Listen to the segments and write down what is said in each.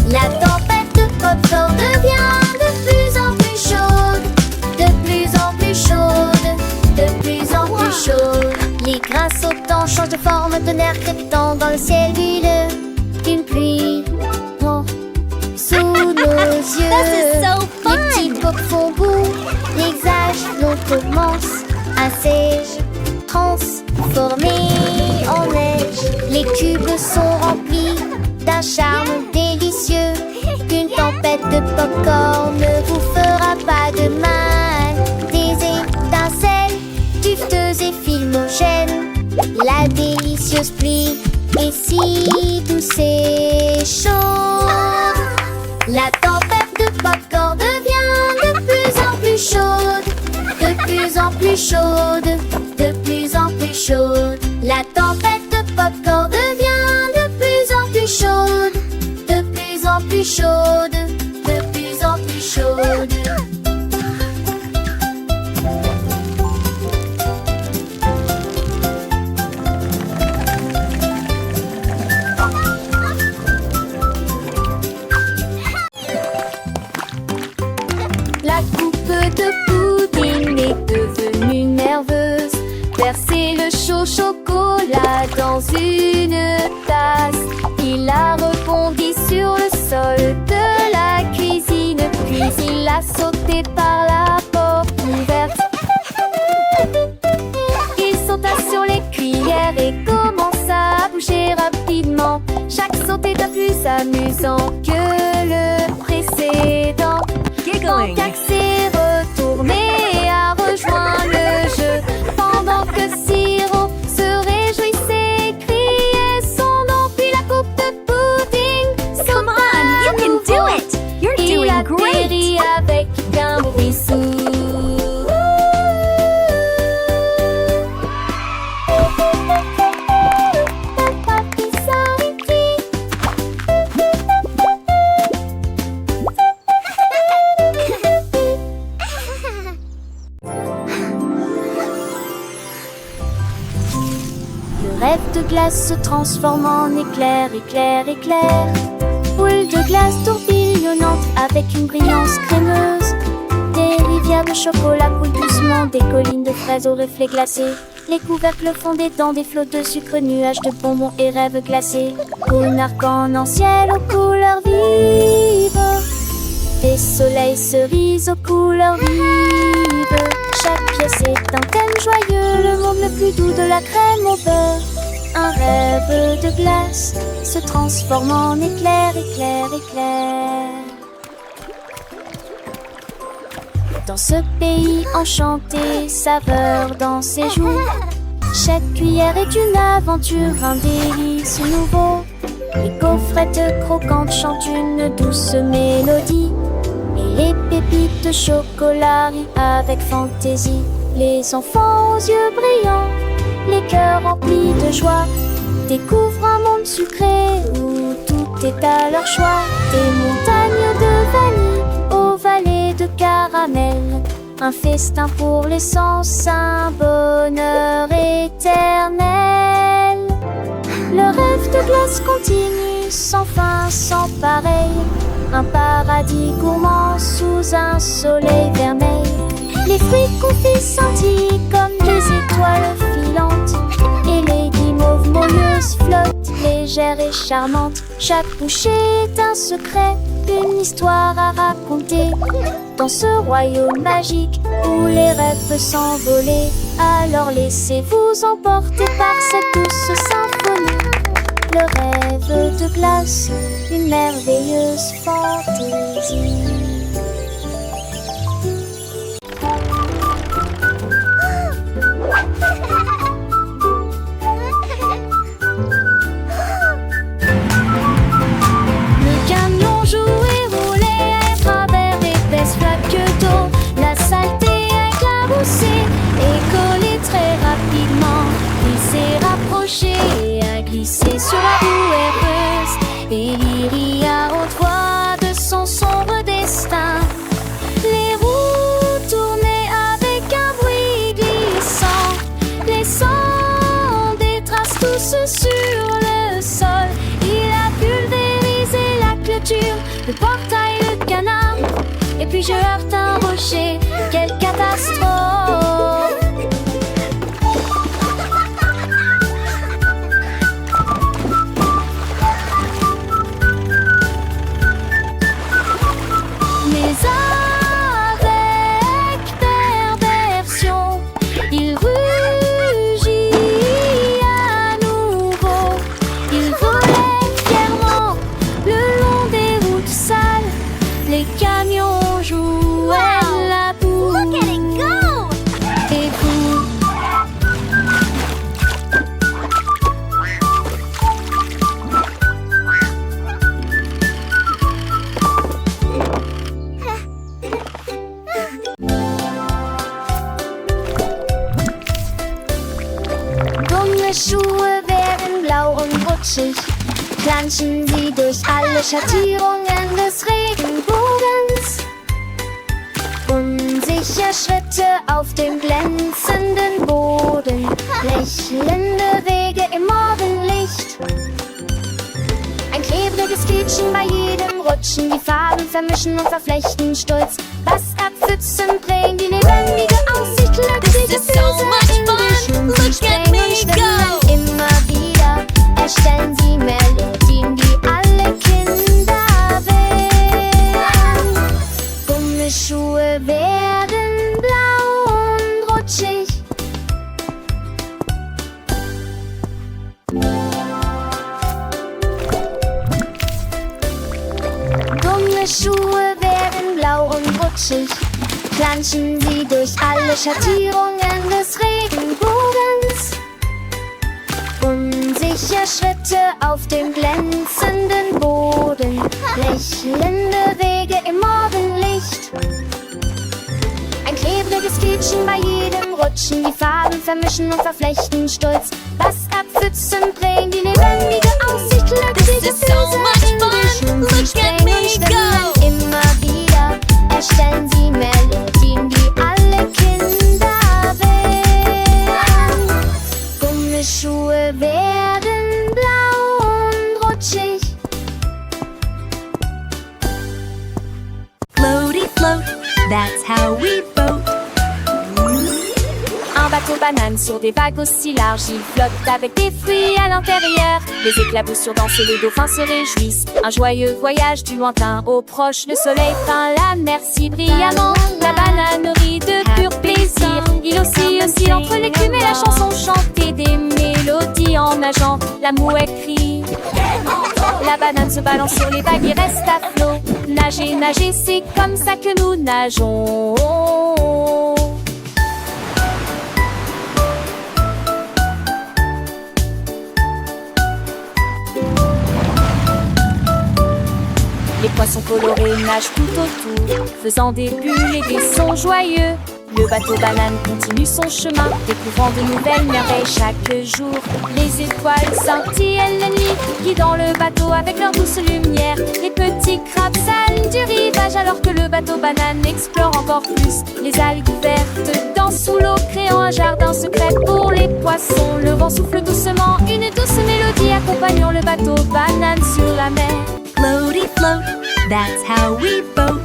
La tempête de popcorn devient de plus en plus chaude, de plus en plus chaude, de plus en plus chaude. Les grains sautants changent de forme, de nerfs crépitant dans le ciel huileux. Une pluie tombe sous nos yeux. Les petits pocs font boue, l'hexagone commence à transformé en neige. Les cubes sont remplis d'un charme délicieux. Une tempête de popcorn ne vous fera pas de mal. Des étincelles dufteuses et filmogènes. La délicieuse pluie est si douce et chaude. La tempête de popcorn devient de plus en plus chaude, de plus en plus chaude, de plus en plus chaude. La tempête de popcorn devient de plus en plus chaude, de plus en plus chaude, de plus en plus chaude. La coupe de pudding est devenue nerveuse. Versez le chaud chocolat dans une tasse. Il a rebondi sur le sol de la cuisine. Puis il a sauté par la porte ouverte. Il sauta sur les cuillères et commença à bouger rapidement. Chaque saut était plus amusant que le précédent. Quand Cac s'est retourné à rejoindre le jeu, pendant que Siro se réjouissait et criait son nom, puis la coupe de pudding. Come on, you can do it! You're doing great! Il atterrit avec un bruit sourd. Le rêve de glace se transforme en éclair, éclair, éclair. Boule de glace tourbillonnante avec une brillance crémeuse. Des rivières de chocolat coulent doucement, des collines de fraises aux reflets glacés. Les couvercles font des dents, des flots de sucre, nuages de bonbons et rêves glacés. Un arc-en-ciel aux couleurs vives. Des soleils cerises aux couleurs vives. Chaque pièce est un thème joyeux, le monde le plus doux de la crème au beurre. Un rêve de glace se transforme en éclair, éclair, éclair. Dans ce pays enchanté, saveur dans ses joues. Chaque cuillère est une aventure, un délice nouveau. Les gaufrettes croquantes chantent une douce mélodie. Et les pépites de chocolat rient avec fantaisie. Les enfants aux yeux brillants, les cœurs remplis de joie, découvrent un monde sucré où tout est à leur choix. Des montagnes de vanille aux vallées de caramel, un festin pour les sens, un bonheur éternel. Le rêve de glace continue sans fin, sans pareil. Un paradis gourmand sous un soleil vermeil. Les fruits confits scintillent comme des étoiles filantes. Et les guimauves moelleuses flottent, légères et charmantes. Chaque bouchée est un secret, une histoire à raconter. Dans ce royaume magique où les rêves peuvent s'envoler, alors laissez-vous emporter par cette douce symphonie. Le rêve de glace, une merveilleuse fantaisie. Le camion jouait, roulait à travers d'épaisses flaques d'eau. La saleté éclaboussée et collée très rapidement. Il s'est rapproché et a glissé sur la roue heureuse. Et Lyria haute voix de son sombre destin. Les roues tournaient avec un bruit glissant, laissant des traces douces sur le sol. Il a pulvérisé la clôture le portail, le canard. Et puis je heurte un rocher, quelle catastrophe! Mais avec perversion, il rugit à nouveau. Il volait fièrement le long des routes sales. Les camions jouaient la boue. Look at it go! Et vous? Dumme Schuhe werden blau und rutschig, planschen sie durch alle Schattierungen des Regenbogens. Unsicher Schritte auf dem glänzenden Boden, lächelnde Wege im Morgenlicht. Ein klebriges Quietschen bei jedem Rutschen, die Farben vermischen und verflechten Stolz. Was Pfützen prägen die lebendige Aussicht, glückliche This is so much fun. Look at me go. Immer wieder erstellen sie Melodien, die alle Kinder wählen. Gummisschuhe werden blau und rutschig. Gummisschuhe werden blau und rutschig, planschen sie durch alle Schattierungen des Regenbogens. Unsicher Schritte auf dem glänzenden Boden, lächelnde Wege im Morgenlicht. Ein klebriges Quietschen bei jedem Rutschen, die Farben vermischen und verflechten Stolz. Was Pfützen prägen die lebendige Aussicht, glückliche This is so much fun. Look at me go. Immer wieder erstellen sie Melodien, die alle Kinder wählen. Gummisschuhe werden blau und rutschig. Floaty float, that's how we boat. Un bateau banane sur des vagues aussi larges, il flotte avec des fruits à l'intérieur. Les éclaboussures dansent et les dauphins se réjouissent. Un joyeux voyage du lointain au proche, le soleil peint la mer si brillamment. La banane rit de pur plaisir, il oscille entre l'écume et la chanson chantée des mélodies en nageant. La mouette crie, la banane se balance sur les vagues et reste à flot. Nager, nager, c'est comme ça que nous nageons. Les poissons colorés nagent tout autour, faisant des bulles et des sons joyeux. Le bateau banane continue son chemin, découvrant de nouvelles merveilles chaque jour. Les étoiles scintillent la nuit, guidant le bateau avec leur douce lumière. Les petits crabes s'alignent du rivage alors que le bateau banane explore encore plus. Les algues vertes dansent sous l'eau, créant un jardin secret pour les poissons. Le vent souffle doucement, une douce mélodie accompagnant le bateau banane sur la mer. Floaty float, that's how we boat.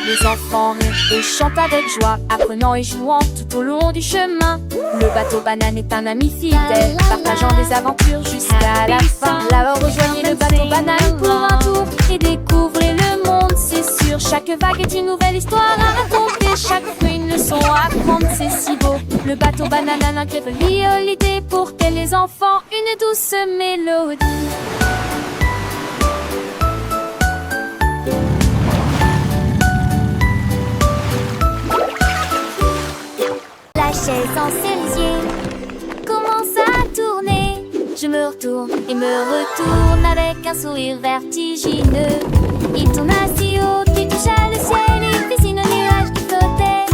Les enfants rient et chantent avec joie, apprenant et jouant tout au long du chemin. Le bateau banane est un ami fidèle, partageant des aventures jusqu'à la fin. Alors rejoignez le bateau banane pour un tour et découvrez le monde, c'est sûr. Chaque vague est une nouvelle histoire à raconter, chaque fruit une leçon à apprendre, c'est si beau. Le bateau banane a l'incroyable l'idée pour que les enfants une douce mélodie. La chaise en cerisier commence à tourner. Je me retourne et me retourne avec un sourire vertigineux. Il tourne assez haut, il touche à le ciel, il dessine un nuage qui flottait.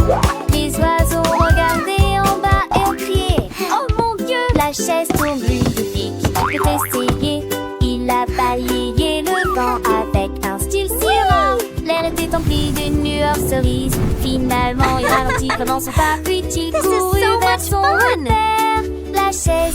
Les oiseaux regardaient en bas et ont crié: oh mon Dieu! La chaise tourne lui depuis qu'il peut essayer. Il a balayé le vent avec un style si rare. L'air était empli de nueurs cerises. Finalement, il ralentit pendant son parapluie. Il courut vers son repère. La chaise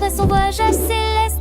après son voyage céleste,